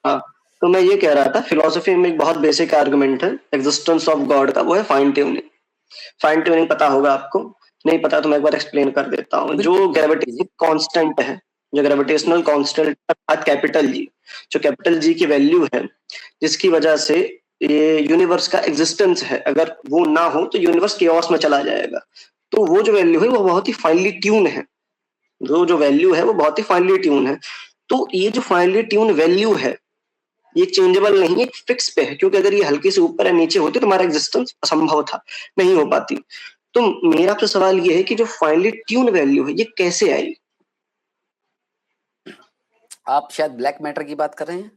हाँ, तो मैं ये कह रहा था फिलॉसफी में एक बहुत बेसिक आर्गुमेंट है एग्जिस्टेंस ऑफ गॉड का, वो है फाइन ट्यूनिंग। फाइन ट्यूनिंग पता होगा आपको, नहीं पता तो मैं एक बार एक्सप्लेन कर देता हूँ। जो बिल्कुल ग्रेविटेशनल कीजिए। कांस्टेंट है, जो ग्रेविटेशनल जी कांस्टेंट अर्थात कैपिटल जी, जो कैपिटल जी की वैल्यू है, जिसकी वजह से ये यूनिवर्स का एग्जिस्टेंस है, अगर वो ना हो तो यूनिवर्स केओस में चला जाएगा। तो वो जो वैल्यू है वो बहुत ही फाइनली ट्यून है, जो वैल्यू है वो बहुत ही फाइनली ट्यून है। तो ये जो फाइनली ट्यून वैल्यू है ये चेंजेबल नहीं है, फिक्स पे है, क्योंकि अगर ये हल्की से ऊपर या नीचे होती तो हमारा एग्जिस्टेंस असंभव था, नहीं हो पाती। तो मेरा आपसे सवाल ये है कि जो फाइनली ट्यून वैल्यू है ये कैसे आई? आप शायद ब्लैक मैटर की बात कर रहे हैं।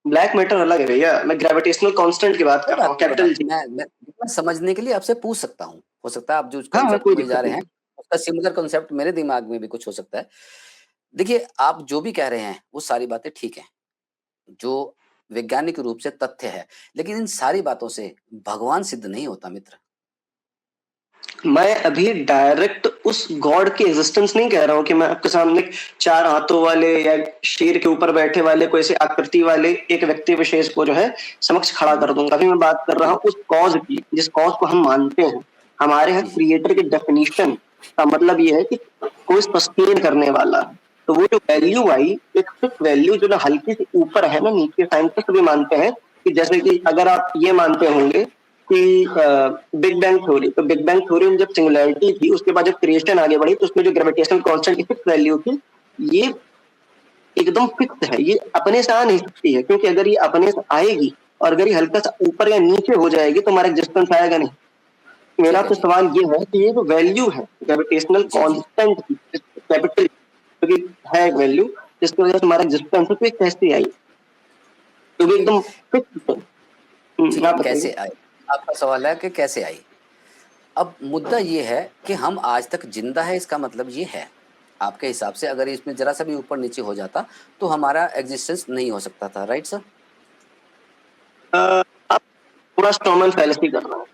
ब्लैक मैटर अलग है भैया, मैं ग्रेविटेशनल कांस्टेंट की बात कर रहा हूँ, कोई बात कैपिटल जी। नहीं, मैं समझने के लिए आपसे पूछ सकता हूँ। हो सकता है आप जो हाँ हाँ, कंसेप्ट कोई में जा दिक्कत रहे नहीं। हैं उसका सिमिलर कंसेप्ट मेरे दिमाग में भी कुछ हो सकता है। देखिए, आप जो भी कह रहे हैं वो सारी बातें ठीक हैं, जो वैज्ञानिक रूप से तथ्य है, लेकिन इन सारी बातों से भगवान सिद्ध नहीं होता मित्र। मैं अभी डायरेक्ट उस गॉड की एग्जिस्टेंस नहीं कह रहा हूँ कि मैं आपके सामने चार हाथों वाले या शेर के ऊपर बैठे वाले कोई ऐसी आकृति वाले एक व्यक्ति विशेष को जो है समक्ष खड़ा कर दूंगा। अभी मैं बात कर रहा जी हूँ उस कॉज की, जिस कॉज को हम मानते हैं। हमारे यहाँ जी जी क्रिएटर की डेफिनेशन का मतलब ये है कि कोई सस्टेन करने वाला। तो वो जो वैल्यू आई, एक फिक्स वैल्यू जो ना हल्की से ऊपर है ना नीचे, साइंटिस्ट भी मानते हैं कि जैसे कि अगर आप ये मानते होंगे कि बिग बैंग थ्योरी, तो बिग बैंग थ्योरी में जब सिंगुलैरिटी थी उसके बाद जब क्रिएशन आगे बढ़ी तो उसमें जो ग्रेविटेशनल कांस्टेंट की फिक्स वैल्यू थी, ये एकदम फिक्स है, ये अपने से आ नहीं सकती है, क्योंकि अगर ये अपने से आएगी और अगर ये हल्का सा ऊपर या नीचे हो जाएगी तो हमारा एग्जिस्टेंस आएगा नहीं। मेरा ठीक है तो जी सवाल ये है कि ये जो वैल्यू है ग्रेविटेशनल जी जी कांस्टेंट की, कैपिटल क्योंकि है एक वैल्यू जिसकी वजह से हमारा एग्जिस्टेंस है, तो ये कैसे आई? तो ये ठीक है एकदम फिक्स है। ठीक है। आप बताइए। कैसे आई? आपका सवाल है कि कैसे आई। अब मुद्दा ये है कि हम आज तक जिंदा है, इसका मतलब ये है आपके हिसाब से अगर इसमें जरा सा भी ऊपर नीचे हो जाता तो हमारा एग्जिस्टेंस नहीं हो सकता था, राइट सर? आप पूरा स्टोमन फैलेसी कर रहे हैं।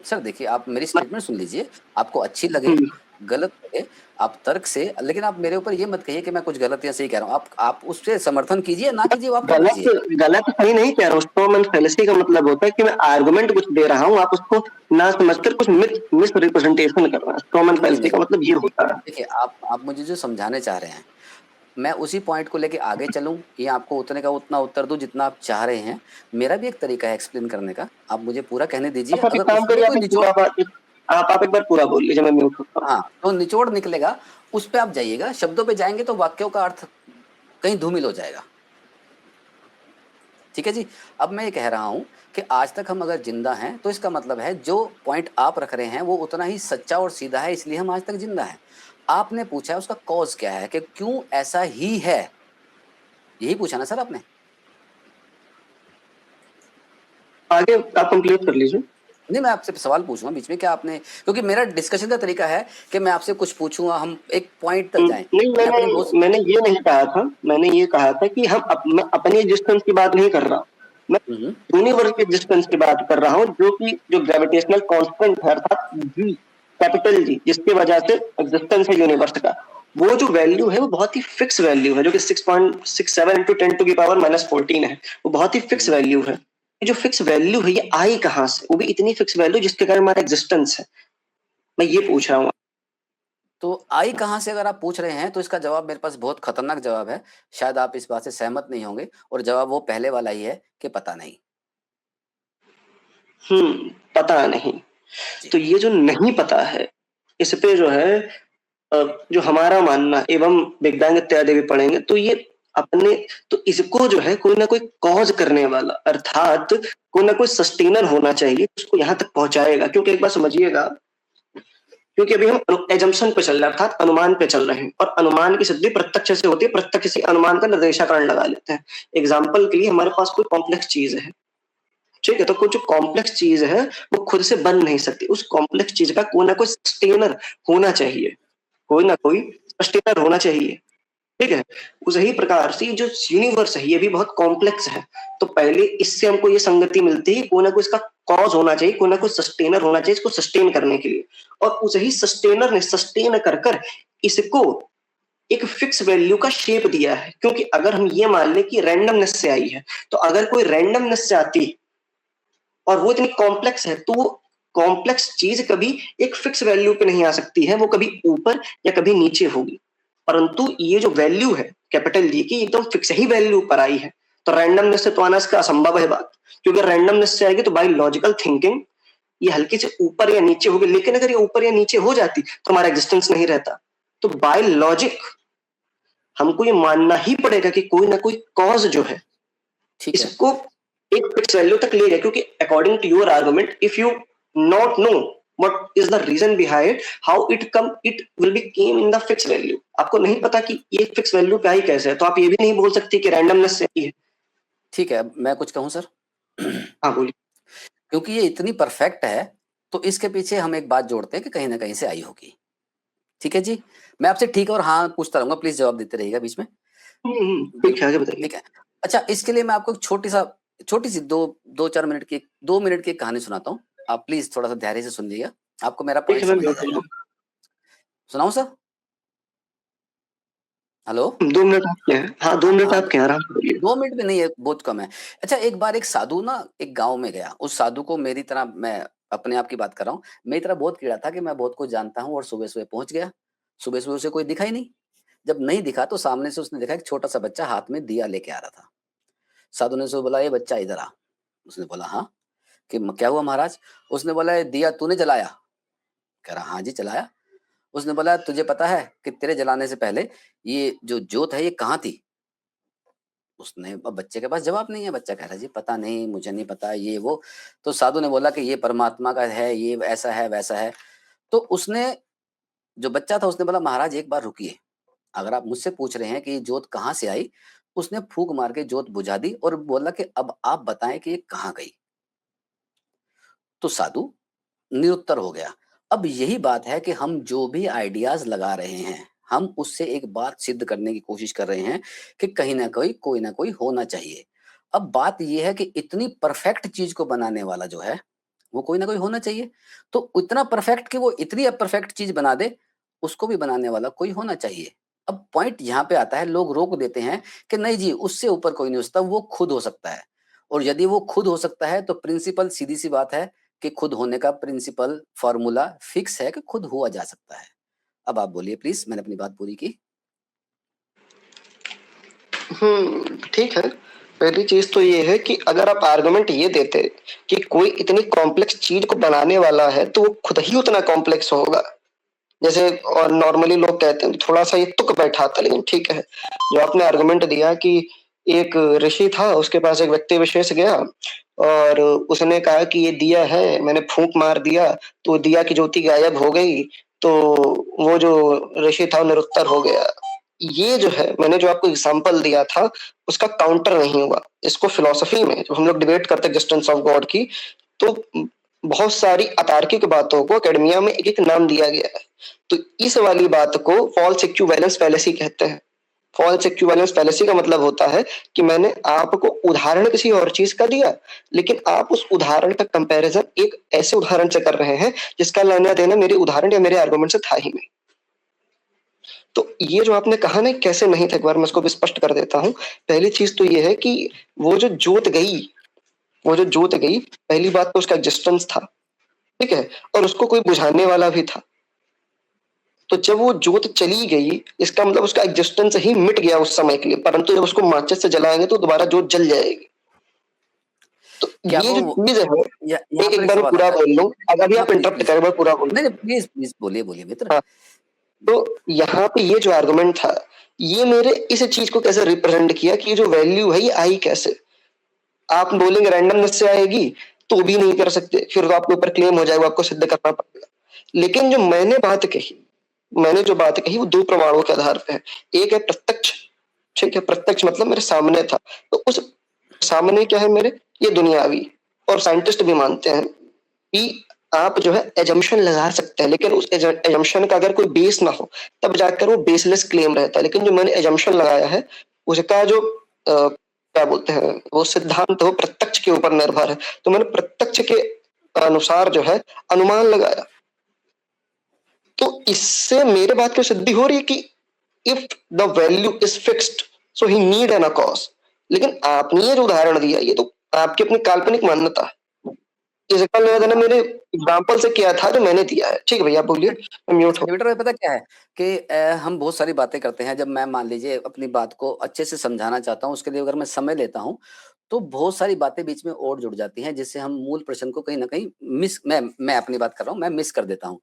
सर देखिए, आप मेरी स्टेटमेंट सुन लीजिए, आपको अच्छी लगे हम्म, गलत लगे आप तर्क से, लेकिन आप मेरे ऊपर ये मत कहिए कि मैं कुछ गलत या सही कह रहा हूँ। आप उससे समर्थन कीजिए, ना कीजिए वो आपकी गलत मर्जी है। गलत सही नहीं कह रहा हूँ। स्टोमन फैलेसी का मतलब होता है कि मैं आर्गुमेंट कुछ दे रहा हूँ, आप उसको ना समझकर कुछ मिस रिप्रेजेंटेशन कर रहे हैं। स्टोमन नहीं फैलेसी नहीं, का मतलब ये होता है। देखिए आप मुझे जो समझाने चाह रहे हैं मैं उसी पॉइंट को लेके आगे चलूं या आपको उतने का उतना उत्तर दूं जितना आप चाह रहे हैं। मेरा भी एक तरीका है एक्सप्लेन करने का, आप मुझे पूरा कहने दीजिए, अच्छा, आप अगर एक काम उसमें करिए, कोई निचोड़, आप एक बार पूरा बोल लीजिए, मैं म्यूट होता हूँ। हाँ तो निचोड़ निकलेगा उस पे आप जाइएगा, शब्दों पे जाएंगे तो वाक्यों का अर्थ कहीं धूमिल हो जाएगा। ठीक है जी। अब मैं ये कह रहा हूं कि आज तक हम अगर जिंदा हैं तो इसका मतलब है जो पॉइंट आप रख रहे हैं वो उतना ही सच्चा और सीधा है, इसलिए हम आज तक जिंदा हैं। आपने पूछा है उसका कॉज क्या है, कि क्यों ऐसा ही है, यही पूछा ना सर आपने? आगे आप कंप्लीट कर लीजिए। नहीं, मैं आपसे सवाल पूछूंगा बीच में, क्या आपने, क्योंकि मेरा डिस्कशन का तरीका है कि मैं आपसे कुछ पूछूंगा, हम एक पॉइंट तक जाएं। नहीं, मैं अपनी बहुत, मैंने ये नहीं कहा था। मैंने ये कहा था कि मैं अपनी एग्जिस्टेंस की बात नहीं कर रहा हूँ, मैं यूनिवर्स के एग्जिस्टेंस की बात कर रहा हूँ, जो ग्रेविटेशनल कांस्टेंट है अर्थात जी, कैपिटल जी, जिसकी वजह से एग्जिस्टेंस है यूनिवर्स का। वो जो वैल्यू है वो बहुत ही फिक्स वैल्यू है, जो कि 6.67 इंटू 10⁻⁻14 है। वो बहुत ही फिक्स वैल्यू है। ये जो फिक्स वैल्यू है ये आई कहाँ से? वो भी इतनी फिक्स वैल्यू जिसके कारण हमारा एग्जिस्टेंस है, मैं ये पूछ रहा हूँ। तो आई कहाँ से अगर आप पूछ रहे हैं तो इसका जवाब मेरे पास बहुत खतरनाक जवाब है। शायद आप इस बात से सहमत नहीं होंगे, और जवाब वो पहले वाला ही है कि पता नहीं। पता नहीं। जी तो ये जो नहीं पता है, इस पे जो है जो हमारा मानना एवं बिग बैंग इत्यादि भी पढ़ेंगे, तो ये अपने, तो इसको जो है कोई ना कोई कॉज करने वाला अर्थात कोई ना कोई सस्टेनर होना चाहिए उसको यहाँ तक पहुंचाएगा। क्योंकि एक बार समझिएगा, क्योंकि अभी हम एजम्पशन पे चल रहे हैं अर्थात अनुमान पे चल रहे हैं, और अनुमान की सिद्धि प्रत्यक्ष से होती है, प्रत्यक्ष से अनुमान का निर्देशाकरण लगा लेते हैं। एग्जाम्पल के लिए हमारे पास कोई कॉम्प्लेक्स चीज है, ठीक है, तो कोई जो कॉम्प्लेक्स चीज है वो खुद से बन नहीं सकती, उस कॉम्प्लेक्स चीज का कोई ना कोई सस्टेनर होना चाहिए, कोई ना कोई सस्टेनर होना चाहिए। ठीक है, उसी प्रकार से जो यूनिवर्स है ये भी बहुत कॉम्प्लेक्स है। तो पहले इससे हमको ये संगति मिलती है, कोई ना कोई इसका कॉज होना चाहिए, कोई ना कोई सस्टेनर होना चाहिए इसको सस्टेन करने के लिए, और उस ही सस्टेनर ने सस्टेन कर कर इसको एक फिक्स वैल्यू का शेप दिया है, क्योंकि अगर हम ये मान लें कि रैंडमनेस से आई है, तो अगर कोई रैंडमनेस से आती और वो इतनी कॉम्प्लेक्स है, तो वो कॉम्प्लेक्स चीज कभी एक फिक्स वैल्यू पे नहीं आ सकती है, वो कभी ऊपर या कभी नीचे होगी। परंतु ये जो वैल्यू है कैपिटल डी की, एकदम फिक्स ही वैल्यू पर आई है, तो रैंडमनेस से तो आना इसका असंभव है बात, क्योंकि रैंडमनेस से आएगी तो बाय लॉजिकल थिंकिंग ये हल्की से ऊपर या नीचे होगी, लेकिन अगर ये ऊपर या नीचे हो जाती तो हमारा एग्जिस्टेंस नहीं रहता। तो बाय लॉजिक हमको ये मानना ही पड़ेगा कि कोई ना कोई कॉज जो है ठीक है, इसको एक फिक्स वैल्यू तक ले जाए, क्योंकि according to your argument, if you not know what is the reason behind how it will be came in the fixed value, आपको नहीं पता कि ये फिक्स वैल्यू पे आई कैसे है, तो आप ये भी नहीं बोल सकते कि रैंडमनेस से आई है। ठीक है, मैं कुछ कहूँ सर? हाँ बोलिए। क्योंकि ये इतनी परफेक्ट है, तो इसके पीछे हम एक बात जोड़ते हैं कि कहीं ना कहीं से आई होगी। ठीक है जी, मैं आपसे ठीक है और हाँ पूछता रहूंगा, प्लीज जवाब देते रहिएगा बीच में। ठीक है, आगे बताइए। ठीक है, अच्छा इसके लिए मैं आपको एक छोटी सी 2-4 मिनट की 2 मिनट की एक कहानी सुनाता हूँ। आप प्लीज थोड़ा सा धैर्य से सुन लीजिएगा, आपको मेरा ठीक पॉइंट है, मैं समझ आ म्यूट जाएगा। हूँ। सुनाऊं सर? हेलो? 2 मिनट आपके हैं। हाँ, 2 मिनट हाँ, आपके हैं, आराम से बोलिए। 2 मिनट भी नहीं है, बहुत कम है। अच्छा, एक बार एक साधु ना एक गाँव में गया। उस साधु को मेरी तरह, मैं अपने आप की बात कर रहा हूँ, मेरी तरह बहुत कीड़ा था कि मैं बहुत कुछ जानता हूँ और सुबह-सुबह पहुँच गया। सुबह-सुबह उसे कोई दिखा ही नहीं। जब नहीं दिखा तो सामने से उसने देखा एक छोटा-सा बच्चा हाथ में दिया लेके आ रहा था। साधु ने उसे बोला, "ये बच्चा इधर आ।" उसने बोला, "हाँ।" कि "क्या हुआ महाराज?" उसने बोला, "ये दिया तूने जलाया?" कह रहा, "हाँ जी, जलाया।" उसने बोला, "तुझे पता है कि तेरे जलाने से पहले ये जो जोत है ये कहाँ थी?" उसने, अब बच्चे के पास जवाब नहीं है, बच्चा कह रहा है, "जी पता नहीं, मुझे नहीं पता ये वो।" तो साधु ने बोला कि ये परमात्मा का है, ये ऐसा है, वैसा है। तो उसने, जो बच्चा था उसने बोला, "महाराज एक बार रुकिए, अगर आप मुझसे पूछ रहे हैं कि ये जोत कहाँ से आई?" उसने फूँक मार के जोत बुझा दी और बोला कि अब आप बताएँ कि ये कहाँ गई? तो साधु निरुत्तर हो गया। अब यही बात है कि हम जो भी आइडियाज़ लगा रहे हैं, हम उससे एक बात सिद्ध करने की कोशिश कर रहे हैं कि कहीं न कहीं कोई न कोई होना चाहिए। अब बात ये है कि इतनी परफेक्ट चीज़ को बनाने वाला जो है, वो कोई न कोई होना चाहिए। तो इतना परफेक्ट कि वो इतनी परफेक्ट चीज़ बना दे, उसको भी बनाने वाला कोई होना चाहिए। अब पॉइंट यहाँ पे आता है, लोग रोक देते हैं कि नहीं जी, उससे ऊपर कोई नहीं हो सकता, वो खुद हो सकता है। और यदि वो खुद हो सकता है, तो प्रिंसिपल सीधी-सी बात है कि खुद होने का प्रिंसिपल फॉर्मूला फिक्स है कि खुद हुआ जा सकता है। अब आप बोलिए प्लीज़, मैंने अपनी बात पूरी की। ठीक है। पहली चीज़ तो ये है कि अगर आप आर्गुमेंट ये देते कि कोई इतनी कॉम्प्लेक्स चीज़ को बनाने वाला है, तो वो खुद ही उतना कॉम्प्लेक्स होगा। जैसे और नॉर्मली लोग कहते हैं, थोड़ा-सा ये तुक बैठा था, लेकिन ठीक है। जो आपने आर्गुमेंट दिया कि एक ऋषि था, उसके पास एक व्यक्ति विशेष गया और उसने कहा कि ये दिया है, मैंने फूँक मार दिया, तो दिया की ज्योति गायब हो गई, तो वो जो ऋषि था वो निरुत्तर हो गया। ये जो है, मैंने जो आपको एग्ज़ाम्पल दिया था, उसका काउंटर नहीं हुआ। इसको फिलॉसफी में जब हम लोग डिबेट करते हैं एक्जिस्टेंस ऑफ गॉड की, तो बहुत सारी अतार्किक बातों को एकेडमिया में एक-एक नाम दिया गया है। तो इस वाली बात को फॉल्स इक्विवेलेंस फैलेसी कहते हैं। फॉल्स इक्विवेलेंस फैलेसी का मतलब होता है कि मैंने आपको उदाहरण किसी और चीज़ का दिया, लेकिन आप उस उदाहरण का कंपैरिज़न एक ऐसे उदाहरण से कर रहे हैं, जिसका लेना-देना मेरे उदाहरण या मेरे आर्गुमेंट से था ही नहीं। तो ये जो आपने कहा ना कैसे नहीं था, एक बार मैं इसको भी स्पष्ट कर देता हूँ। पहली चीज़ तो ये है कि वो जो जोत गई, पहली बात तो उसका एग्जिस्टेंस था, ठीक है? और उसको कोई बुझाने वाला भी था। तो जब वो जोत चली गई, इसका मतलब उसका एग्जिस्टेंस ही मिट गया उस समय के लिए, परंतु जब उसको माचिस से जलाएँगे तो दोबारा जोत जल जाएगी। तो क्या ये जो वो चीज़ है, यहाँ पर एक एक बार मैं सवाल पूरा आता है। बोल लूँ, अभी हाँ, आप प्लीज़, इंटरप्ट प्लीज़। करें, मैं पूरा बोल नहीं, लूँ। नहीं, प्लीज़, प्लीज़ बोलिए, बोलिए मित्र। हाँ, तो यहाँ पे ये जो आर्गुमेंट था, ये मेरे इस चीज़ को कैसे रिप्रेजेंट किया कि ये जो वैल्यू है, ये आई कैसे? आप बोलेंगे रैंडमनेस से आएगी, तो भी नहीं कर सकते, फिर तो आपके ऊपर क्लेम हो जाएगा, आपको सिद्ध करना पड़ेगा। लेकिन जो मैंने जो बात कही वो 2 प्रमाणों के आधार पे है। एक है प्रत्यक्ष, ठीक है? प्रत्यक्ष मतलब मेरे सामने था। तो उस सामने क्या है मेरे? ये दुनियावी, और साइंटिस्ट भी मानते हैं कि आप जो है assumption लगा सकते हैं, लेकिन उस assumption का अगर कोई बेस ना हो, तब जाकर वो बेसलेस क्लेम रहता है। लेकिन जो मैंने assumption लगाया है, उसका जो क्या बोलते हैं, वो सिद्धांत वो प्रत्यक्ष के ऊपर निर्भर है। तो मैंने प्रत्यक्ष के अनुसार जो है अनुमान लगाया। तो इससे मेरे बात की सिद्धि हो रही है कि if the value is fixed so he need an a cause. लेकिन आपने ये जो उदाहरण दिया ये तो आपकी अपनी काल्पनिक मान्यता है। इसका लेना देना मेरे एग्जाम्पल से किया था जो मैंने दिया है। ठीक है भैया, बोलिए, मैं म्यूट हो। कंप्यूटर में पता क्या है कि हम बहुत सारी बातें करते हैं। जब मैं मान लीजिए अपनी बात को अच्छे से समझाना चाहता हूँ, उसके लिए अगर मैं समय लेता हूँ, तो बहुत सारी बातें बीच में और जुड़ जाती हैं, जिससे हम मूल प्रश्न को कहीं न कहीं मैं अपनी बात कर रहा हूँ, मैं मिस कर देता हूँ।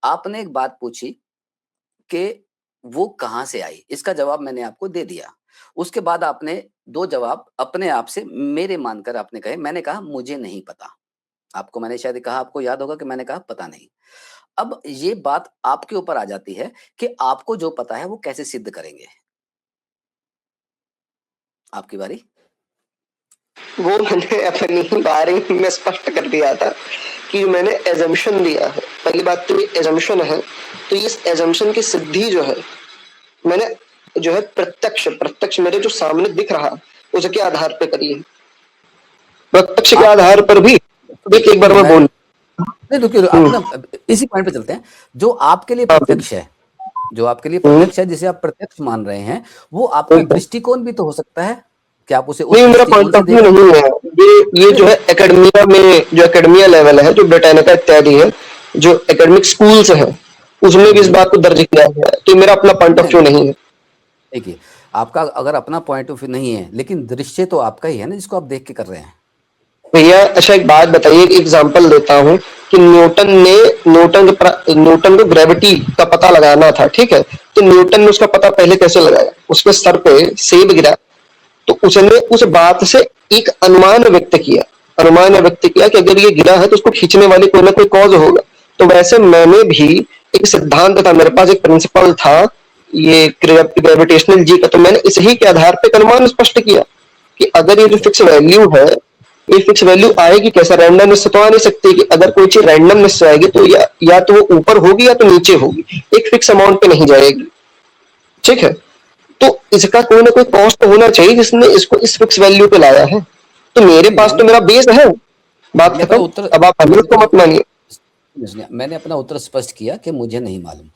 आपने एक बात पूछी कि वो कहाँ से आई? इसका जवाब मैंने आपको दे दिया। उसके बाद आपने 2 जवाब अपने आप से मेरे मानकर आपने कहे, मैंने कहा मुझे नहीं पता। आपको मैंने शायद कहा, आपको याद होगा कि मैंने कहा पता नहीं। अब ये बात आपके ऊपर आ जाती है कि आपको जो पता है वो कैसे सिद्ध करेंगे? आपकी बारी। वो मैंने अपनी बारे में स्पष्ट कर दिया था कि मैंने एजम्पशन दिया है। पहली बात तो ये एजम्पशन है, तो इस एजम्पशन की सिद्धि जो है मैंने जो है प्रत्यक्ष प्रत्यक्ष मेरे जो सामने दिख रहा उसके आधार पे करी है। प्रत्यक्ष के आप आधार पर भी एक बार मैं बोल नहीं रुकिए, आप ना इसी पॉइंट पे चलते हैं। जो आपके लिए प्रत्यक्ष है, जो आपके लिए प्रत्यक्ष है, जिसे आप प्रत्यक्ष मान रहे हैं, वो आपका दृष्टिकोण भी तो हो सकता है कि आप उसे उस नहीं, मेरा दृष्टिकोण पॉइंट से ऑफ व्यू देखें। नहीं है ये जो है एकेडमिया में, जो एकेडमिया लेवल है, जो ब्रिटानिका इत्यादि है, जो एकेडमिक स्कूल्स है, उसमें भी इस बात को दर्ज किया गया है। तो मेरा अपना पॉइंट ऑफ व्यू नहीं है। देखिए, आपका अगर अपना पॉइंट ऑफ व्यू नहीं है, लेकिन दृश्य तो आपका ही है ना, जिसको आप देख के कर रहे हैं। भैया अच्छा एक बात बताइए, एक एग्जांपल देता हूँ कि न्यूटन को ग्रेविटी का पता लगाना था, ठीक है? तो न्यूटन ने उसका पता पहले कैसे लगाया? उसके सर पे सेब गिरा, तो उसने उस बात से एक अनुमान व्यक्त किया कि अगर ये गिरा है तो उसको खींचने वाली कोई ना कोई कॉज होगा। तो वैसे मैंने भी एक सिद्धांत था, मेरे पास एक प्रिंसिपल था ये ग्रेविटेशनल जी का, तो मैंने इसी के आधार पर एक अनुमान स्पष्ट किया कि अगर ये जो फिक्स वैल्यू है, ये फिक्स वैल्यू आएगी कैसा? रैंडमनेस से तो आ नहीं सकती कि अगर कोई चीज रैंडमनेस से आएगी तो या तो वो ऊपर होगी या तो नीचे होगी, एक फिक्स अमाउंट पे नहीं जाएगी। ठीक है, तो इसका कोई ना कोई कॉस्ट होना चाहिए जिसने इसको इस फिक्स वैल्यू पे लाया है। तो मेरे पास तो मेरा बेस है, बात मैंने अपना खत्म। उत्तर अब आप अमीर को मत मानिए। मैंने अपना उत्तर स्पष्ट किया कि मुझे नहीं मालूम।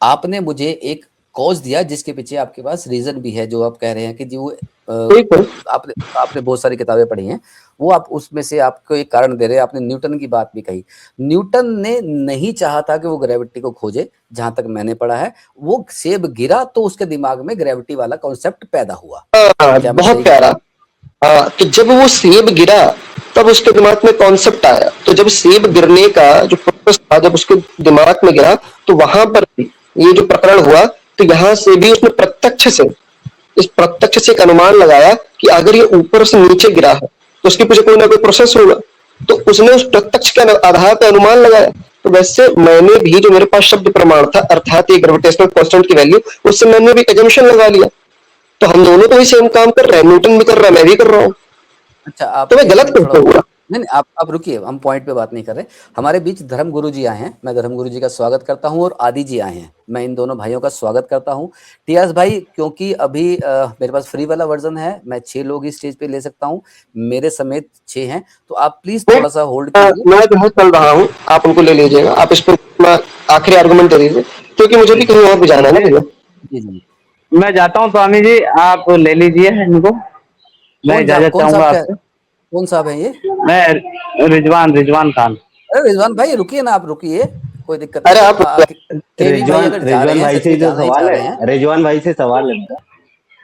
आपने मुझे एक कॉज दिया जिसके पीछे आपके पास रीजन भी है, जो आप कह रहे हैं कि जी वो ठीक है, आपने आपने बहुत सारी किताबें पढ़ी हैं, वो आप उसमें से आपको एक कारण दे रहे हैं। आपने न्यूटन की बात भी कही। न्यूटन ने नहीं चाहा था कि वो ग्रेविटी को खोजे, जहां तक मैंने पढ़ा है। वो सेब गिरा तो उसके दिमाग में ग्रेविटी वाला कॉन्सेप्ट पैदा हुआ। क्या मैं बहुत सही कह रहा प्यारा। हूँ? तो जब वो सेब गिरा तब उसके दिमाग में कॉन्सेप्ट आया। तो जब सेब गिरने का जो प्रोसेस था, जब उसके दिमाग में गिरा, तो वहां पर भी ये जो प्रकरण हुआ, तो यहाँ से भी उसने इस प्रत्यक्ष से एक अनुमान लगाया कि अगर ये ऊपर से नीचे गिरा है तो उसके पीछे कोई ना कोई प्रोसेस होगा। तो उसने उस प्रत्यक्ष के आधार पर अनुमान लगाया। तो वैसे मैंने भी, जो मेरे पास शब्द प्रमाण था, अर्थात ये ग्रेविटेशनल कांस्टेंट की वैल्यू, उससे मैंने भी एजम्पशन लगा लिया। तो हम दोनों तो ही सेम काम कर रहे हैं, न्यूटन भी कर रहा है, मैं भी कर रहा हूँ। अच्छा, तो आप मैं एक गलत मिनट थोड़ा कैसे हुआ? नहीं, नहीं, आप रुकिए, हम पॉइंट पे बात नहीं कर रहे। हमारे बीच धर्म गुरु जी आए हैं, मैं धर्म गुरु जी का स्वागत करता हूं, और आदि जी आए हैं, मैं इन दोनों भाइयों का स्वागत करता हूं। टियास भाई, क्योंकि अभी मेरे पास फ्री वाला वर्जन है, मैं 6 लोग ही स्टेज पे ले सकता हूं, मेरे समेत 6 हैं, तो आप प्लीज थोड़ा सा होल्ड कीजिए। मैं जो है चल रहा हूँ, आप उनको ले लीजिएगा। आप इस पर आखिरी आर्गुमेंट दे दीजिए, क्योंकि मुझे भी जी कहीं और भी जाना है ना भैया। जी जी। मैं जाता हूँ स्वामी जी, आप ले लीजिए इनको। मैं इजाजत कौन चाहूंगा साहब आपसे। कौन साहब हैं ये? मैं रिजवान खान। अरे रिजवान भाई रुकिए ना, आप रुकिए, कोई दिक्कत नहीं। अरे तो आप केवी भाई रिजवान अगर जा रहे रिजवान हैं, भाई सच से में ही तो जाना ही चाह सवाल रहे हैं, है, रिजवान भाई से सवाल है मेरा।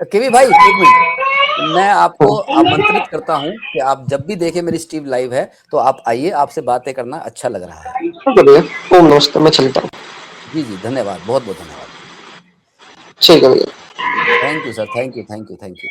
तो केवी भाई एक मिनट, मैं आपको आमंत्रित करता हूं कि आप जब भी देखें मेरी स्ट्रीम लाइव है तो आप आइए, आपसे बातें करना अच्छा लग रहा है। ठीक है भैया, ओम नमस्ते, मैं चलता हूँ। जी जी, धन्यवाद, बहुत बहुत धन्यवाद। ठीक है भैया। Thank you sir, thank you, thank you, thank you.